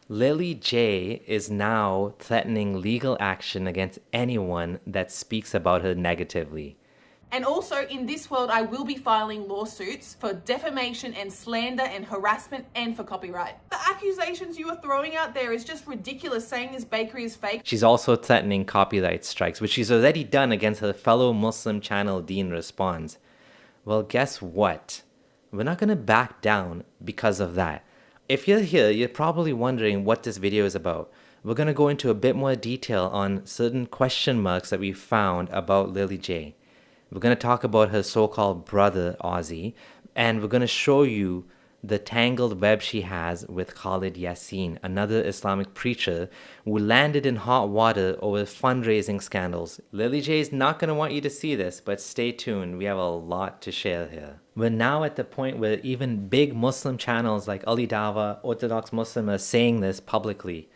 Lily J is now threatening legal action against anyone that speaks about her negatively. And also, in this world, I will be filing lawsuits for defamation and slander and harassment and for copyright. The accusations you are throwing out there is just ridiculous, saying this bakery is fake. She's also threatening copyright strikes, which she's already done against her fellow Muslim channel Deen Responds. Well, guess what? We're not going to back down because of that. If you're here, you're probably wondering what this video is about. We're going to go into a bit more detail on certain question marks that we found about Lily J. We're going to talk about her so-called brother, Ozzy, and we're going to show you the tangled web she has with Khalid Yasin, another Islamic preacher who landed in hot water over fundraising scandals. Lily J is not going to want you to see this, but stay tuned. We have a lot to share here. We're now at the point where even big Muslim channels like Ali Dawah, Orthodox Muslim, are saying this publicly.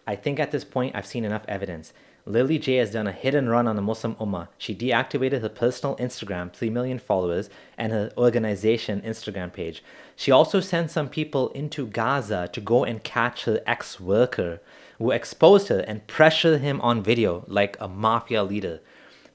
I think at this point I've seen enough evidence. Lily J has done a hit and run on the Muslim Ummah. She deactivated her personal Instagram, 3 million followers, and her organization Instagram page. She also sent some people into Gaza to go and catch her ex-worker who exposed her and pressured him on video like a mafia leader.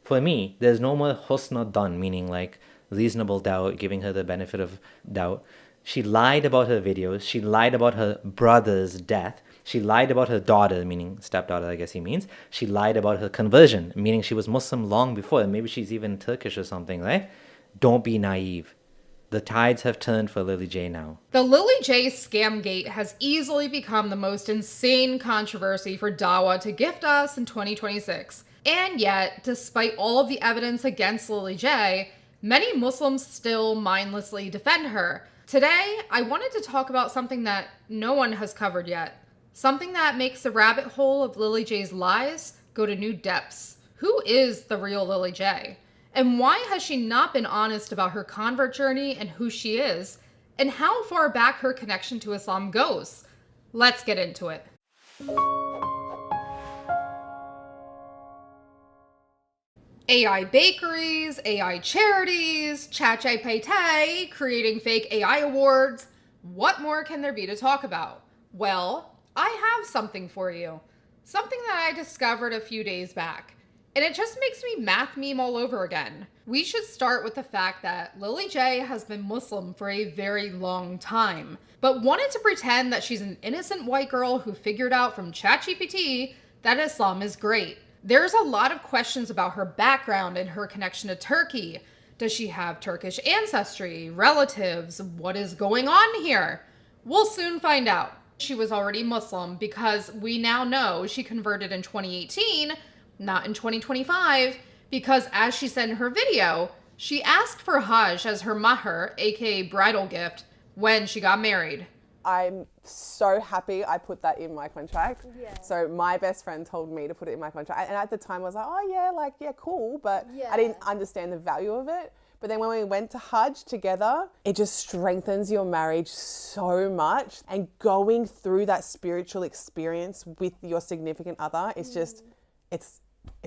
For me, there's no more husna dhan, meaning like reasonable doubt, giving her the benefit of doubt. She lied about her videos. She lied about her brother's death. She lied about her daughter, meaning stepdaughter, I guess he means. She lied about her conversion, meaning she was Muslim long before. Maybe she's even Turkish or something, right? Don't be naive. The tides have turned for Lily J now. The Lily J scamgate has easily become the most insane controversy for Dawah to gift us in 2026. And yet, despite all of the evidence against Lily J, many Muslims still mindlessly defend her. Today, I wanted to talk about something that no one has covered yet. Something that makes the rabbit hole of Lily J's lies go to new depths. Who is the real Lily J? And why has she not been honest about her convert journey and who she is? And how far back her connection to Islam goes? Let's get into it. AI bakeries, AI charities, ChatGPT creating fake AI awards. What more can there be to talk about? Well, I have something for you. Something that I discovered a few days back. And it just makes me math meme all over again. We should start with the fact that Lily J has been Muslim for a very long time, but wanted to pretend that she's an innocent white girl who figured out from ChatGPT that Islam is great. There's a lot of questions about her background and her connection to Turkey. Does she have Turkish ancestry, relatives? What is going on here? We'll soon find out. She was already Muslim because we now know she converted in 2018, not in 2025, because as she said in her video, she asked for Hajj as her mahr, aka bridal gift, when she got married. I'm so happy I put that in my contract. Yeah. So my best friend told me to put it in my contract. And at the time I was like, oh yeah, cool. But I didn't understand the value of it. But then when we went to Hajj together, it just strengthens your marriage so much. And going through that spiritual experience with your significant other, it's just, it's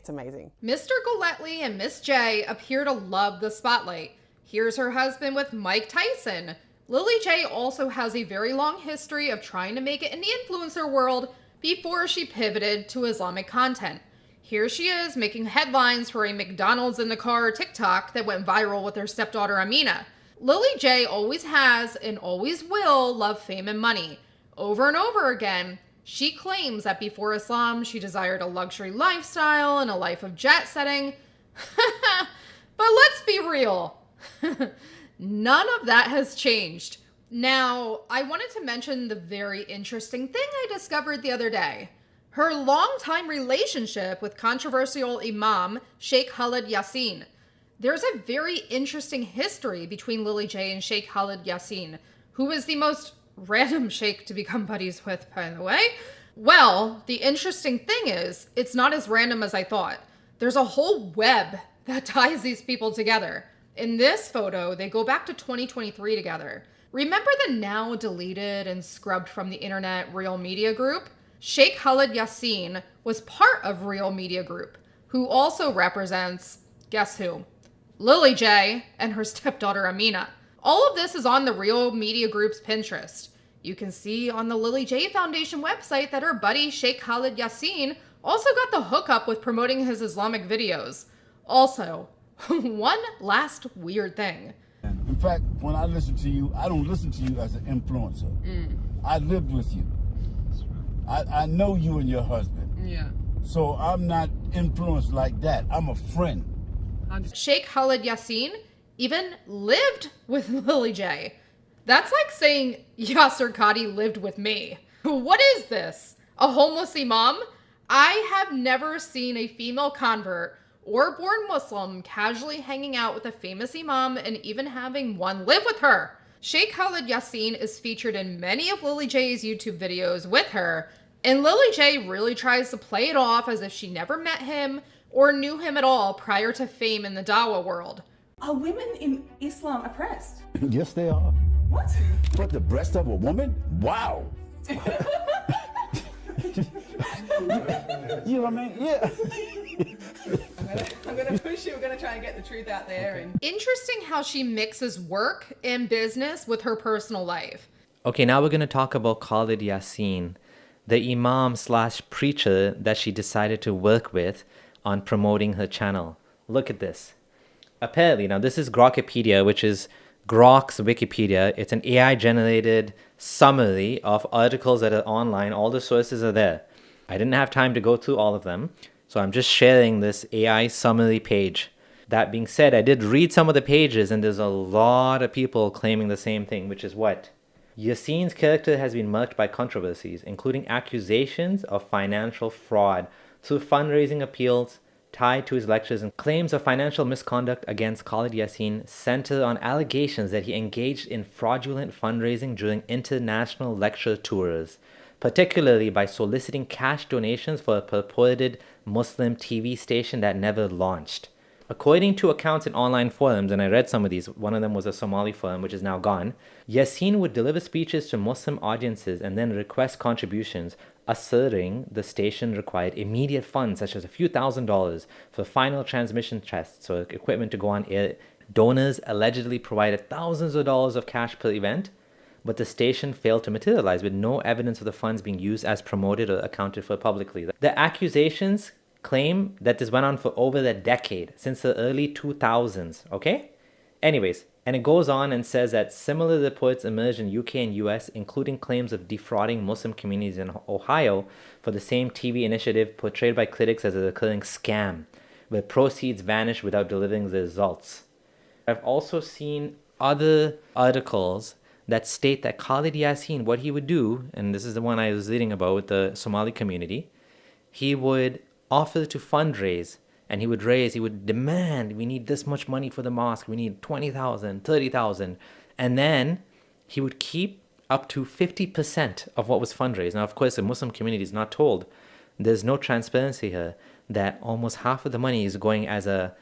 amazing. Mr. Golightly and Miss J appear to love the spotlight. Here's her husband with Mike Tyson. Lily J also has a very long history of trying to make it in the influencer world before she pivoted to Islamic content. Here she is making headlines for a McDonald's in the car TikTok that went viral with her stepdaughter Amina. Lily J always has and always will love fame and money. Over and over again, she claims that before Islam, she desired a luxury lifestyle and a life of jet setting. But let's be real. None of that has changed. Now, I wanted to mention the very interesting thing I discovered the other day. Her longtime relationship with controversial Imam Sheikh Khalid Yasin. There's a very interesting history between Lily J and Sheikh Khalid Yasin, who is the most random sheikh to become buddies with, by the way. Well, the interesting thing is, it's not as random as I thought. There's a whole web that ties these people together. In this photo, they go back to 2023 together. Remember the now deleted and scrubbed from the internet Real Media Group? Sheikh Khalid Yasin was part of Real Media Group, who also represents, guess who? Lily J and her stepdaughter Amina. All of this is on the Real Media Group's Pinterest. You can see on the Lily J Foundation website that her buddy Sheikh Khalid Yassin also got the hookup with promoting his Islamic videos. Also, one last weird thing. In fact, when I listen to you, I don't listen to you as an influencer. I lived with you. I know you and your husband. Yeah. So I'm not influenced like that. I'm a friend. Sheikh Khalid Yassin even lived with Lily J. That's like saying Yasser Qadi lived with me. What is this? A homeless imam? I have never seen a female convert or born Muslim casually hanging out with a famous imam and even having one live with her. Sheikh Khalid Yassin is featured in many of Lily J's YouTube videos with her, and Lily J really tries to play it off as if she never met him or knew him at all prior to fame in the Dawa world. Are women in Islam oppressed? Yes, they are. What? But the breast of a woman? Wow. You know what I mean? Yeah. I'm gonna push you. We're gonna try and get the truth out there. And Interesting how she mixes work and business with her personal life. Okay, now we're going to talk about Khalid Yassin, the imam slash preacher that she decided to work with on promoting her channel. Look at this. Apparently, now this is Grokipedia, which is Grok's Wikipedia. It's an AI generated summary of articles that are online. All the sources are there. I didn't have time to go through all of them, so I'm just sharing this AI summary page. That being said, I did read some of the pages, and there's a lot of people claiming the same thing, which is what? Yassin's character has been marked by controversies, including accusations of financial fraud through fundraising appeals tied to his lectures, and claims of financial misconduct against Khalid Yassin center on allegations that he engaged in fraudulent fundraising during international lecture tours, particularly by soliciting cash donations for a purported Muslim TV station that never launched. According to accounts in online forums, and I read some of these, one of them was a Somali forum, which is now gone, Yassin would deliver speeches to Muslim audiences and then request contributions, asserting the station required immediate funds such as a few $1,000s for final transmission tests or equipment to go on air. Donors allegedly provided thousands of dollars of cash per event, but the station failed to materialize with no evidence of the funds being used as promoted or accounted for publicly. The accusations claim that this went on for over a decade, since the early 2000s, okay? Anyways, and it goes on and says that similar reports emerged in UK and US, including claims of defrauding Muslim communities in Ohio for the same TV initiative portrayed by critics as a recurring scam, where proceeds vanish without delivering the results. I've also seen other articles that state that Khalid Yassin, what he would do, and this is the one I was reading about with the Somali community, he would offer to fundraise, and he would demand, we need this much money for the mosque, we need 20,000, 30,000, and then he would keep up to 50% of what was fundraised. Now, of course, the Muslim community is not told. There's no transparency here that almost half of the money is going as a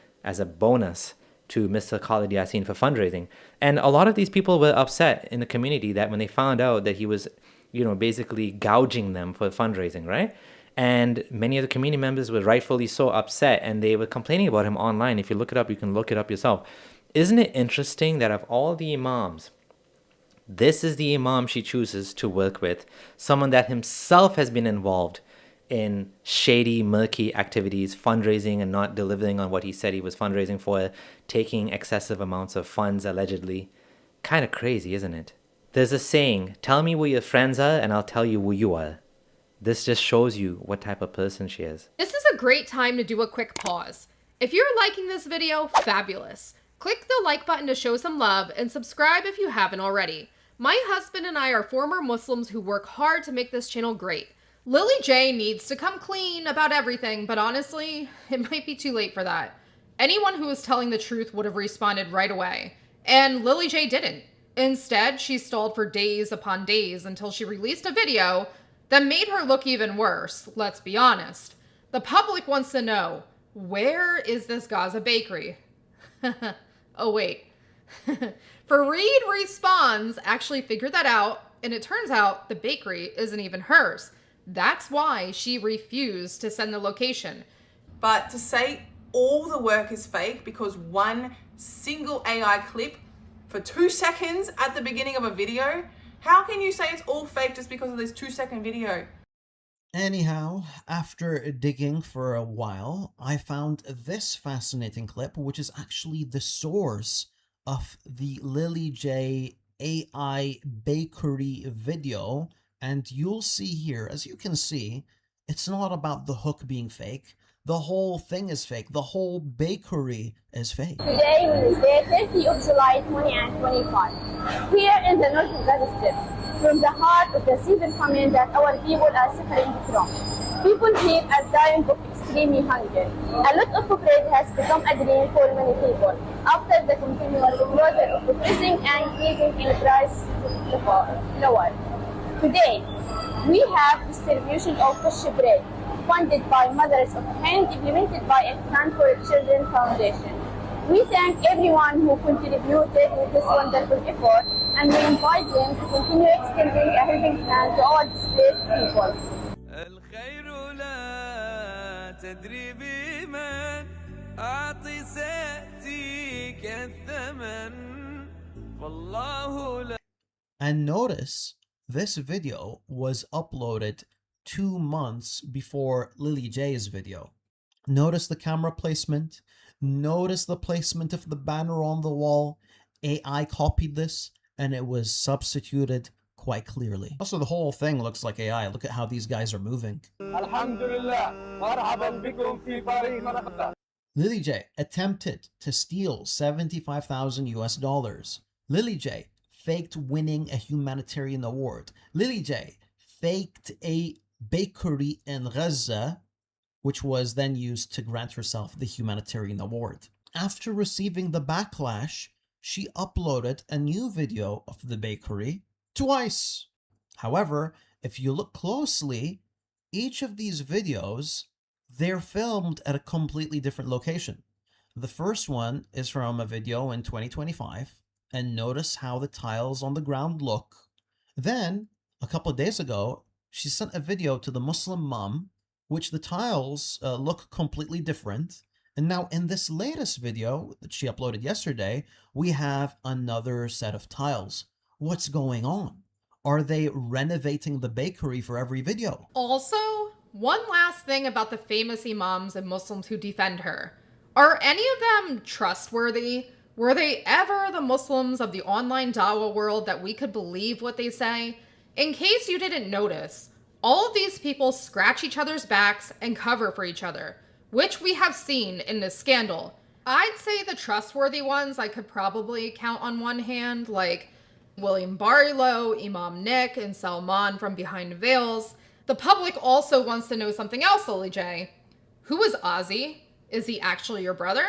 bonus to Mr. Khalid Yassin for fundraising. And a lot of these people were upset in the community that when they found out that he was, basically gouging them for fundraising, right? And many of the community members were rightfully so upset, and they were complaining about him online. If you look it up, you can look it up yourself. Isn't it interesting that of all the imams, this is the imam she chooses to work with, someone that himself has been involved in shady, murky activities, fundraising and not delivering on what he said he was fundraising for, taking excessive amounts of funds allegedly. Kind of crazy, isn't it? There's a saying, tell me where your friends are and I'll tell you who you are. This just shows you what type of person she is. This is a great time to do a quick pause. If you're liking this video, fabulous. Click the like button to show some love and subscribe if you haven't already. My husband and I are former Muslims who work hard to make this channel great. Lily J needs to come clean about everything, but honestly, it might be too late for that. Anyone who was telling the truth would have responded right away, and Lily J didn't. Instead, she stalled for days upon days until she released a video that made her look even worse, let's be honest. The public wants to know, where is this Gaza bakery? Oh wait. Fareed Responds actually figured that out, and it turns out the bakery isn't even hers. That's why she refused to send the location. But to say all the work is fake because one single AI clip for 2 seconds at the beginning of a video How can you say it's all fake just because of this 2-second video? Anyhow, after digging for a while, I found this fascinating clip, which is actually the source of the Lily J AI bakery video. And you'll see here, as you can see, it's not about the hook being fake. The whole thing is fake. The whole bakery is fake. Today, Wednesday, 30th of July 2025, here in the North Gaza Strip, from the heart of the severe famine that our people are suffering from. People here are dying of extreme hunger. A lot of bread has become a dream for many people after the continuous closure of the pressing and increasing in price of flour. Today, we have distribution of fresh bread funded by Mothers of Hand, implemented by a Plan for Children Foundation. We thank everyone who contributed with this wonderful effort, and we invite them to continue extending a helping hand to our displaced people. And notice, this video was uploaded 2 months before Lily J's video. Notice the camera placement. Notice the placement of the banner on the wall. AI copied this and it was substituted quite clearly. Also, the whole thing looks like AI. Look at how these guys are moving. Lily J attempted to steal 75,000 US dollars. Lily J faked winning a humanitarian award. Lily J faked a bakery in Gaza, which was then used to grant herself the humanitarian award. After receiving the backlash, she uploaded a new video of the bakery twice. However, if you look closely, each of these videos, they're filmed at a completely different location. The first one is from a video in 2025, and notice how the tiles on the ground look. Then, a couple of days ago, she sent a video to the Muslim mom, which the tiles look completely different. And now in this latest video that she uploaded yesterday, we have another set of tiles. What's going on? Are they renovating the bakery for every video? Also, one last thing about the famous imams and Muslims who defend her. Are any of them trustworthy? Were they ever the Muslims of the online dawah world that we could believe what they say? In case you didn't notice, all of these people scratch each other's backs and cover for each other, which we have seen in this scandal. I'd say the trustworthy ones I could probably count on one hand, like William Barlow, Imam Nick, and Salman from Behind Veils. The public also wants to know something else, Lily J. Who is Ozzy? Is he actually your brother?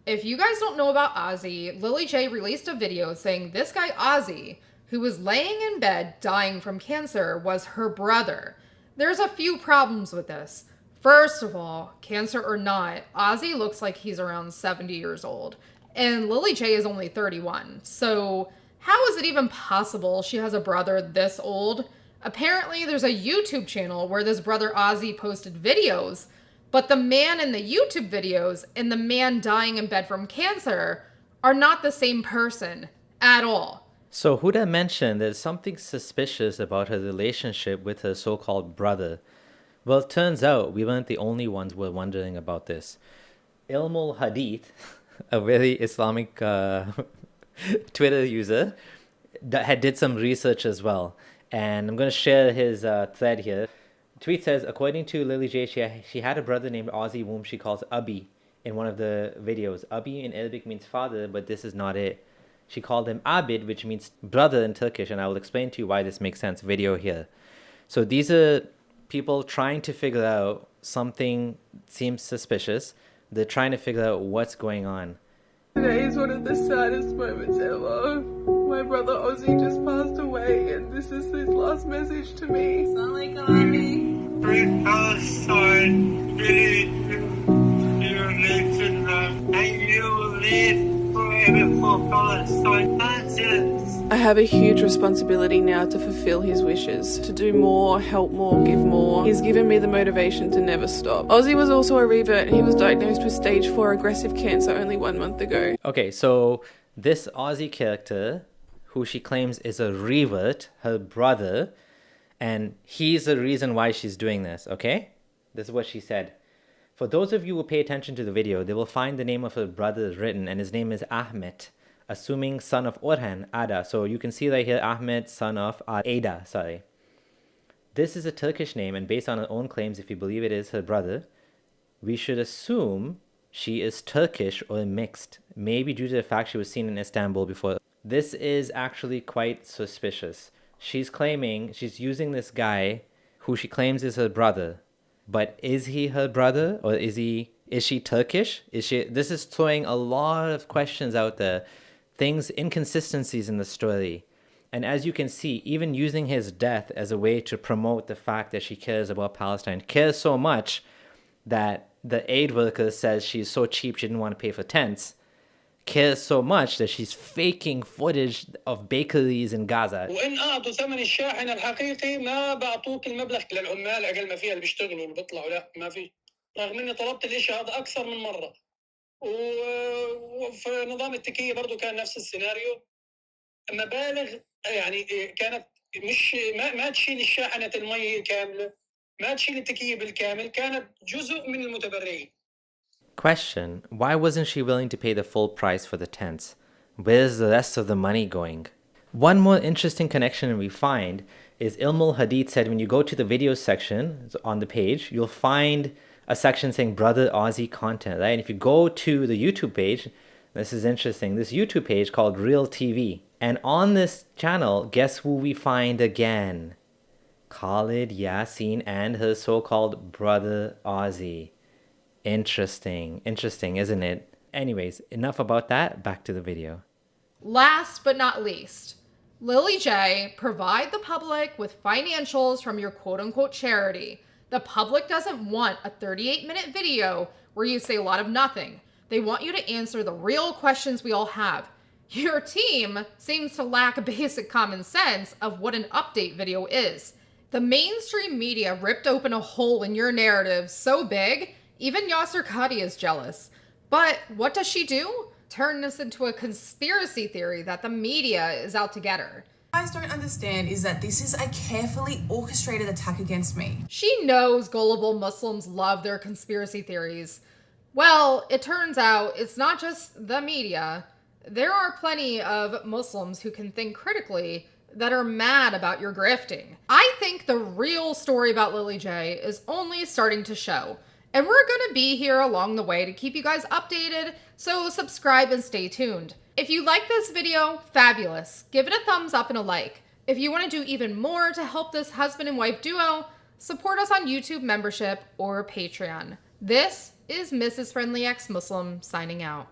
If you guys don't know about Ozzy, Lily J released a video saying this guy Ozzy, who was laying in bed dying from cancer, was her brother. There's a few problems with this. First of all, cancer or not, Ozzy looks like he's around 70 years old, and Lily J is only 31. So how is it even possible she has a brother this old? Apparently there's a YouTube channel where this brother Ozzy posted videos, but the man in the YouTube videos and the man dying in bed from cancer are not the same person at all. So Huda mentioned there's something suspicious about her relationship with her so-called brother. Well, it turns out we weren't the only ones who were wondering about this. Ilmul Hadith, a very Islamic Twitter user, that did some research as well. And I'm going to share his thread here. The tweet says, according to Lily J, she had a brother named Ozzy whom she calls Abi in one of the videos. Abi in Arabic means father, but this is not it. She called him Abid, which means brother in Turkish, and I will explain to you why this makes sense. Video here. So these are people trying to figure out something seems suspicious. They're trying to figure out what's going on. Today is one of the saddest moments ever. My brother Ozzy just passed away, and this is his last message to me. Free Palestine, free you live to love, and you will live forever for Palestine. I have a huge responsibility now to fulfill his wishes, to do more, help more, give more. He's given me the motivation to never stop. Ozzy was also a revert. He was diagnosed with stage 4 aggressive cancer only 1 month ago. Okay, so this Ozzy character, who she claims is a revert, her brother, and he's the reason why she's doing this, okay? This is what she said. For those of you who pay attention to the video, they will find the name of her brother written, and his name is Ahmed, assuming son of Orhan, Ada. So you can see right here, Ahmed, son of Ada, sorry. This is a Turkish name, and based on her own claims, if you believe it is her brother, we should assume she is Turkish or mixed, maybe due to the fact she was seen in Istanbul before. This is actually quite suspicious. She's claiming, she's using this guy who she claims is her brother. But is he her brother, or is she Turkish? This is throwing a lot of questions out there, inconsistencies in the story. And as you can see, even using his death as a way to promote the fact that she cares about Palestine, cares so much that the aid worker says she's so cheap she didn't want to pay for tents, cares so much that she's faking footage of bakeries in Gaza. وإن أعطوا ثمن الشاحنة الحقيقي ما بعطوك المبلغ للعمال أقل ما فيها اللي بيشتغلوا اللي بيطلعوا لا ما في رغم إني طلبت الإشي هذا أكثر من مرة وفي نظام التكية برضو كان نفس السيناريو مبالغ يعني كانت مش ما تشيل الشاحنة المي كاملة ما تشيل التكية بالكامل كانت جزء من المتبرعين. Question: why wasn't she willing to pay the full price for the tents? Where's the rest of the money going? One more interesting connection we find is Ilmul Hadid said when you go to the videos section on the page, you'll find a section saying Brother Ozzy content, right? And if you go to the YouTube page, this is interesting, this YouTube page called Real TV. And on this channel, guess who we find again? Khalid Yasin and her so-called brother Ozzy. Interesting, isn't it? Anyways, enough about that, back to the video. Last but not least, Lily J, provide the public with financials from your quote-unquote charity. The public doesn't want a 38-minute video where you say a lot of nothing. They want you to answer the real questions we all have. Your team seems to lack basic common sense of what an update video is. The mainstream media ripped open a hole in your narrative so big, even Yasser Qadi is jealous. But what does she do? Turn this into a conspiracy theory that the media is out to get her. What you guys don't understand is that this is a carefully orchestrated attack against me. She knows gullible Muslims love their conspiracy theories. Well, it turns out it's not just the media. There are plenty of Muslims who can think critically that are mad about your grifting. I think the real story about Lily J is only starting to show. And we're gonna be here along the way to keep you guys updated, so subscribe and stay tuned. If you like this video, fabulous. Give it a thumbs up and a like. If you wanna do even more to help this husband and wife duo, support us on YouTube membership or Patreon. This is Mrs. Friendly Ex-Muslim signing out.